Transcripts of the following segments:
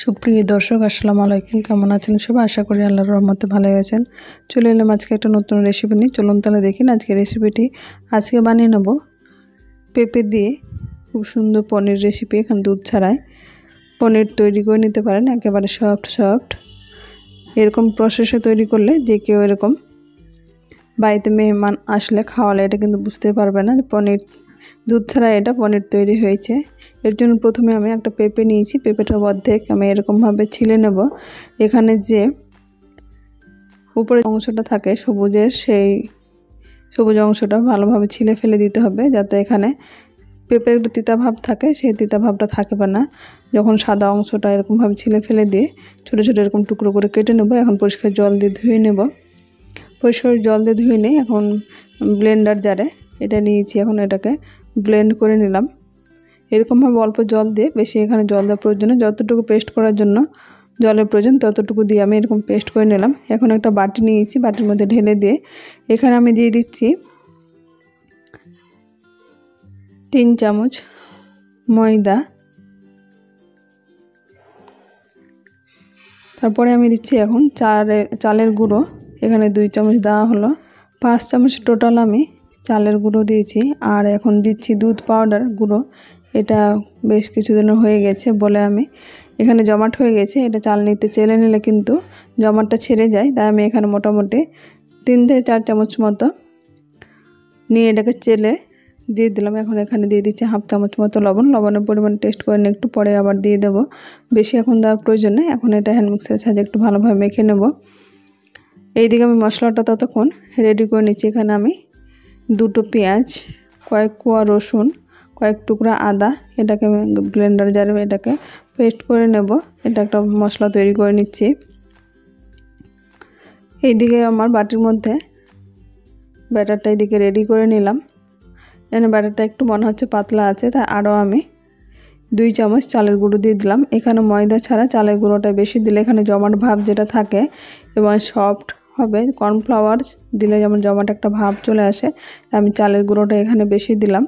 সুপ্রিয় দর্শক আসসালামু আলাইকুম, কেমন আছেন সবাই? আশা করি আল্লাহর রহমতে ভালোই আছেন। চলে এলাম আজকে একটা নতুন রেসিপি নিয়ে। চলুন তাহলে দেখি আজকে রেসিপিটি। আজকে বানিয়ে নেব পেঁপে দিয়ে খুব সুন্দর পনির রেসিপি। এখানে দুধ ছাড়াই পনির তৈরি করে নিতে পারেন, একেবারে সফট। এরকম প্রসেসে তৈরি করলে যে কেউ এরকম বাড়িতে মেহমান আসলে খাওয়ালে এটা কিন্তু বুঝতে পারবে না পনির দুধ ছাড়া এটা পনির তৈরি হয়েছে। এর জন্য প্রথমে আমি একটা পেঁপে নিয়েছি। পেঁপেটার অর্ধেক আমি এরকমভাবে ছিলে নেব। এখানে যে উপরে অংশটা থাকে সবুজের, সেই সবুজ অংশটা ভালোভাবে ছিলে ফেলে দিতে হবে, যাতে এখানে পেঁপের একটু তিতা ভাব থাকে, সেই তিতা ভাবটা থাকবে না। যখন সাদা অংশটা এরকমভাবে ছিলে ফেলে দিয়ে ছোটো ছোটো এরকম টুকরো করে কেটে নেব। এখন পরিষ্কার জল দিয়ে ধুয়ে নেব। পরিষ্কার জল দিয়ে ধুয়ে নিই। এখন ব্লেন্ডার জারে এটা নিয়েছি, এখন এটাকে ব্লেন্ড করে নিলাম। এরকমভাবে অল্প জল দিয়ে, বেশি এখানে জল দেওয়ার প্রয়োজন, যতটুকু পেস্ট করার জন্য জলের প্রয়োজন ততটুকু দিয়ে আমি এরকম পেস্ট করে নিলাম। এখন একটা বাটি নিয়েছি, বাটির মধ্যে ঢেলে দিয়ে এখানে আমি দিয়ে দিচ্ছি 3 চামচ ময়দা। তারপরে আমি দিচ্ছি এখন চালের গুঁড়ো। এখানে 2 চামচ দেওয়া হলো, 5 চামচ টোটাল আমি চালের গুঁড়ো দিয়েছি। আর এখন দিচ্ছি দুধ পাউডার গুঁড়ো। এটা বেশ কিছুদিন হয়ে গেছে বলে আমি এখানে জমাট হয়ে গেছে। এটা চালনিতে চেলে নিলে কিন্তু জমাটটা ছেড়ে যায়, তাই আমি এখানে মোটামুটি 3 থেকে 4 চামচ মতো নিয়ে এটাকে চেলে দিয়ে দিলাম। এখন এখানে দিয়ে দিচ্ছি 1/2 চামচ মতো লবণ। লবণের পরিমাণ টেস্ট করে নিয়ে একটু পরে আবার দিয়ে দেব, বেশি এখন দেওয়ার প্রয়োজন নেই। এখন এটা হ্যান্ড মিক্সারের সাহায্যে একটু ভালোভাবে মেখে নেব। এইদিকে আমি মশলাটা ততক্ষণ রেডি করে নিচ্ছি। এখানে আমি 2টো পেঁয়াজ, কয়েক কোয়া রসুন, কয়েক টুকরা আদা, এটাকে আমি ব্লেন্ডার জারে এটাকে পেস্ট করে নেব। এটা একটা মশলা তৈরি করে নিচ্ছি। এইদিকে আমার বাটির মধ্যে ব্যাটারটা এইদিকে রেডি করে নিলাম। এখানে ব্যাটারটা একটু মনে হচ্ছে পাতলা আছে, তাই আরও আমি 2 চামচ চালের গুঁড়ো দিয়ে দিলাম। এখানে ময়দা ছাড়া চালের গুঁড়োটা বেশি দিলে এখানে জমাট ভাব যেটা থাকে এবং সফট হবে। কর্নফ্লাওয়ার দিলে যেমন জমাট একটা ভাব চলে আসে, আমি চালের গুঁড়োটা এখানে বেশি দিলাম।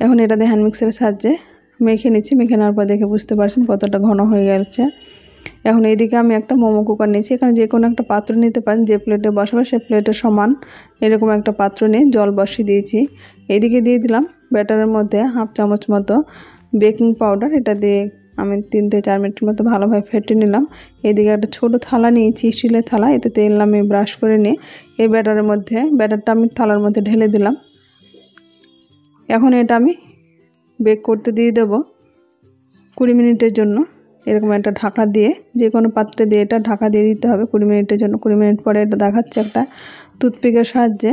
এখন এটা দিয়ে হ্যান্ড মিক্সারের সাহায্যে মেখে নিচ্ছি। মেখে নেওয়ার পর দেখে বুঝতে পারছেন কতটা ঘন হয়ে গেছে। এখন এইদিকে আমি একটা মোমো কুকার নিয়েছি। এখানে যে কোনো একটা পাত্র নিতে পারেন, যে প্লেটে বসাবে সে প্লেটের সমান এরকম একটা পাত্র নিয়ে জল বসিয়ে দিয়েছি। এইদিকে দিয়ে দিলাম ব্যাটারের মধ্যে 1/2 চামচ মতো বেকিং পাউডার। এটা দিয়ে আমি 3 থেকে 4 মিনিটের মতো ভালোভাবে ফেটে নিলাম। এদিকে একটা ছোট থালা নিয়েছি, স্টিলের থালা। এতে তেল আমি ব্রাশ করে নিয়ে এই ব্যাটারটা আমি থালার মধ্যে ঢেলে দিলাম। এখন এটা আমি বেক করতে দিয়ে দেব 20 মিনিটের জন্য। এরকম একটা ঢাকা দিয়ে, যে কোনো পাত্রে দিয়ে এটা ঢাকা দিয়ে দিতে হবে 20 মিনিটের জন্য। 20 মিনিট পরে এটা দেখাচ্ছে একটা টুথপিকের সাহায্যে,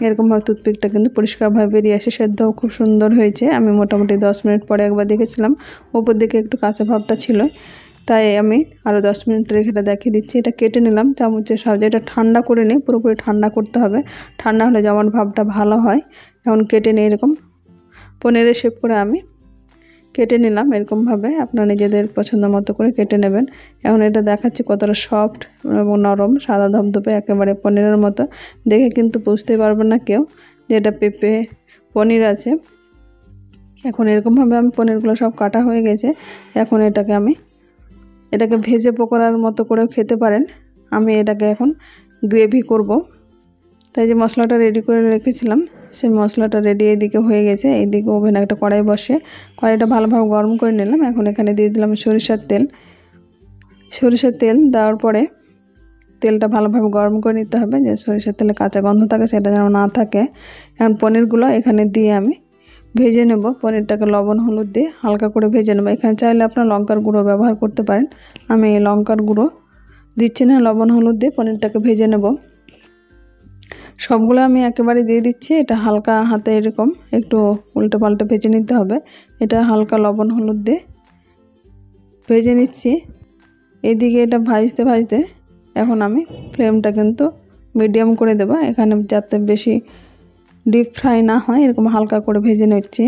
এরকমভাবে টুথপিকটা কিন্তু পরিষ্কারভাবে বেরিয়ে আসে। সেদ্ধও খুব সুন্দর হয়েছে। আমি মোটামুটি 10 মিনিট পরে একবার দেখেছিলাম, উপর দিকে একটু কাঁচা ভাবটা ছিল, তাই আমি আরও 10 মিনিট রেখে এটা দেখিয়ে দিচ্ছি। এটা কেটে নিলাম চামচের সাহায্যে। এটা ঠান্ডা করে নিই, পুরোপুরি ঠান্ডা করতে হবে, ঠান্ডা হলে যেমন ভাবটা ভালো হয়। এখন কেটে নিই, এরকম পনিরের শেপ করে আমি কেটে নিলাম। এরকমভাবে আপনারা নিজেদের পছন্দ মতো করে কেটে নেবেন। এখন এটা দেখাচ্ছি কতটা সফট এবং নরম, সাদা ধবধবে একেবারে পনিরের মতো। দেখে কিন্তু বুঝতে পারবেন না কেউ যে এটা পেঁপে পনির আছে। এখন এরকমভাবে আমি পনিরগুলো সব কাটা হয়ে গেছে। এখন এটাকে ভেজে পকোড়ার মতো করেও খেতে পারেন। আমি এটাকে এখন গ্রেভি করব, তাই যে মশলাটা রেডি করে রেখেছিলাম সেই মশলাটা রেডি এদিকে হয়ে গেছে। এইদিকে ওভেনে একটা কড়াই বসে কড়াইটা ভালোভাবে গরম করে নিলাম। এখন এখানে দিয়ে দিলাম সরিষার তেল। দেওয়ার পরে তেলটা ভালোভাবে গরম করে নিতে হবে, যে সরিষার তেলে কাঁচা গন্ধ থাকে সেটা যেন না থাকে। এখন পনিরগুলো এখানে দিয়ে আমি ভেজে নেব। পনিরটাকে লবণ হলুদ দিয়ে হালকা করে ভেজে নেব। এখানে চাইলে আপনার লঙ্কার গুঁড়ো ব্যবহার করতে পারেন। আমি লঙ্কার গুঁড়ো দিচ্ছি না, লবণ হলুদ দিয়ে পনিরটাকে ভেজে নেব। সবগুলো আমি একেবারে দিয়ে দিচ্ছি। এটা হালকা হাতে এরকম একটু উল্টে পাল্টে ভেজে নিতে হবে। এটা হালকা লবণ হলুদ দিয়ে ভেজে নিচ্ছি। এদিকে এটা ভাজতে এখন আমি ফ্লেমটা কিন্তু মিডিয়াম করে দেব, এখানে যাতে বেশি ডিপ ফ্রাই না হয়, এরকম হালকা করে ভেজে নিচ্ছি।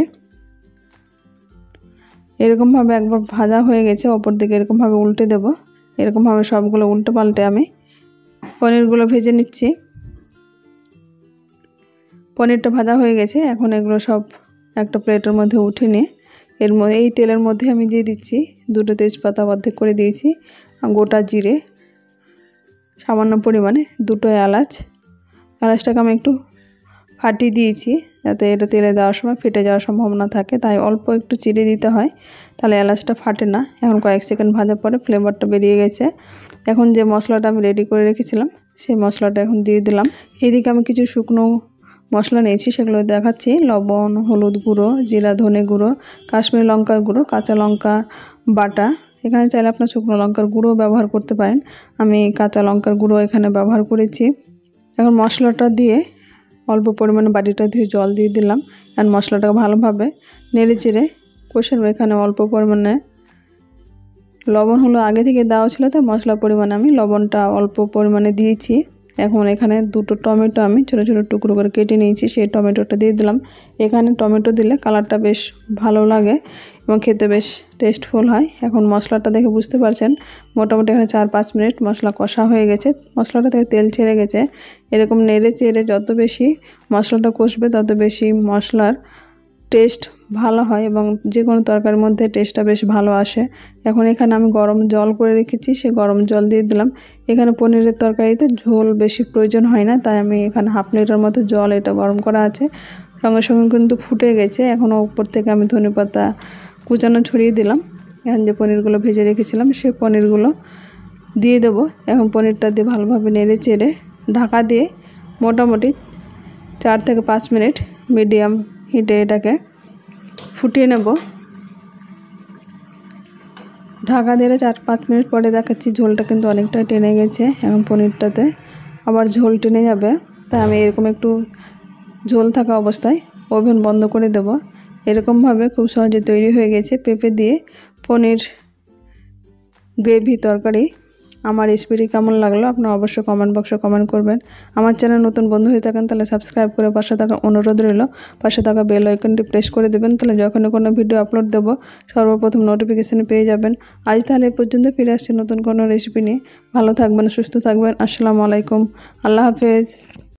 এরকমভাবে একবার ভাজা হয়ে গেছে, ওপর দিকে এরকমভাবে উল্টে দেব। এরকমভাবে সবগুলো উল্টে পাল্টে আমি পনিরগুলো ভেজে নিচ্ছি। পনিরটা ভাজা হয়ে গেছে। এখন এগুলো সব একটা প্লেটের মধ্যে উঠে নিয়ে এই তেলের মধ্যে আমি দিয়ে দিচ্ছি দুটো তেজপাতা অর্ধেক করে দিয়েছি, গোটা জিরে সামান্য পরিমাণে, দুটো এলাচটাকে আমি একটু ফাটিয়ে দিয়েছি যাতে এটা তেলে দেওয়ার সময় ফেটে যাওয়ার সম্ভাবনা থাকে, তাই অল্প একটু চিড়ে দিতে হয়, তাহলে এলাচটা ফাটে না। এখন কয়েক সেকেন্ড ভাজার পরে ফ্লেভারটা বেরিয়ে গেছে। এখন যে মশলাটা আমি রেডি করে রেখেছিলাম সেই মশলাটা এখন দিয়ে দিলাম। এইদিকে আমি কিছু শুকনো মশলা নিয়েছি, সেগুলো দেখাচ্ছি। লবণ, হলুদ গুঁড়ো, জিরা ধনে গুঁড়ো, কাশ্মীরি লঙ্কার গুঁড়ো, কাঁচা লঙ্কা বাটা। এখানে চাইলে আপনার শুকনো লঙ্কার গুঁড়ো ব্যবহার করতে পারেন, আমি কাঁচা লঙ্কার গুঁড়ো এখানে ব্যবহার করেছি। এখন মশলাটা দিয়ে অল্প পরিমাণে বাটিটা ধুয়ে জল দিয়ে দিলাম। আর মশলাটাকে ভালোভাবে নেড়ে চেড়ে কষে নেব। এখানে অল্প পরিমাণে লবণ হলো আগে থেকে দেওয়া ছিল, তো মশলার পরিমাণে আমি লবণটা অল্প পরিমাণে দিয়েছি। এখন এখানে দুটো টমেটো আমি ছোটো ছোটো টুকরো করে কেটে নিয়েছি, সেই টমেটোটা দিয়ে দিলাম। এখানে টমেটো দিলে কালারটা বেশ ভালো লাগে এবং খেতে বেশ টেস্টফুল হয়। এখন মশলাটা দেখে বুঝতে পারছেন মোটামুটি এখানে 4-5 মিনিট মশলা কষা হয়ে গেছে, মশলাটা থেকে তেল ছেড়ে গেছে। এরকম নেড়ে চেড়ে যত বেশি মশলাটা কষবে তত বেশি মশলার টেস্ট ভালো হয় এবং যে কোনো তরকারির মধ্যে টেস্টটা বেশ ভালো আসে। এখন এখানে আমি গরম জল করে রেখেছি, সে গরম জল দিয়ে দিলাম। এখানে পনিরের তরকারিতে ঝোল বেশি প্রয়োজন হয় না, তাই আমি এখানে হাফ লিটার মতো জল এটা গরম করা আছে, সঙ্গে সঙ্গে কিন্তু ফুটে গেছে। এখন উপর থেকে আমি ধনেপাতা কুচানো ছড়িয়ে দিলাম। এখন যে পনিরগুলো ভেজে রেখেছিলাম সেই পনিরগুলো দিয়ে দেবো। এখন পনিরটা দিয়ে ভালোভাবে নেড়ে চেড়ে ঢাকা দিয়ে মোটামুটি 4 থেকে 5 মিনিট মিডিয়াম হিটে এটাকে ফুটিয়ে নেব। ঢাকা দিয়ে 4-5 মিনিট পরে দেখাচ্ছি ঝোলটা কিন্তু অনেকটা টেনে গেছে। এখন পনিরটাতে আবার ঝোল টেনে যাবে, তাই আমি এরকম একটু ঝোল থাকা অবস্থায় ওভেন বন্ধ করে দেব। এরকমভাবে খুব সহজে তৈরি হয়ে গেছে পেঁপে দিয়ে পনির গ্রেভি তরকারি। আমার রেসিপিটি কেমন লাগলো আপনারা অবশ্যই কমেন্ট বক্সে কমেন্ট করবেন। আমার চ্যানেল নতুন বন্ধু হয়ে থাকেন তাহলে সাবস্ক্রাইব করে পাশে থাকা অনুরোধ রইল, পাশে থাকা বেল আইকনটি প্রেস করে দেবেন, তাহলে যখনই কোনো ভিডিও আপলোড দেব সর্বপ্রথম নোটিফিকেশান পেয়ে যাবেন। আজ তাহলে এই পর্যন্ত, ফিরে আসছি নতুন কোনো রেসিপি নিয়ে। ভালো থাকবেন, সুস্থ থাকবেন। আসসালামু আলাইকুম, আল্লাহ হাফেজ।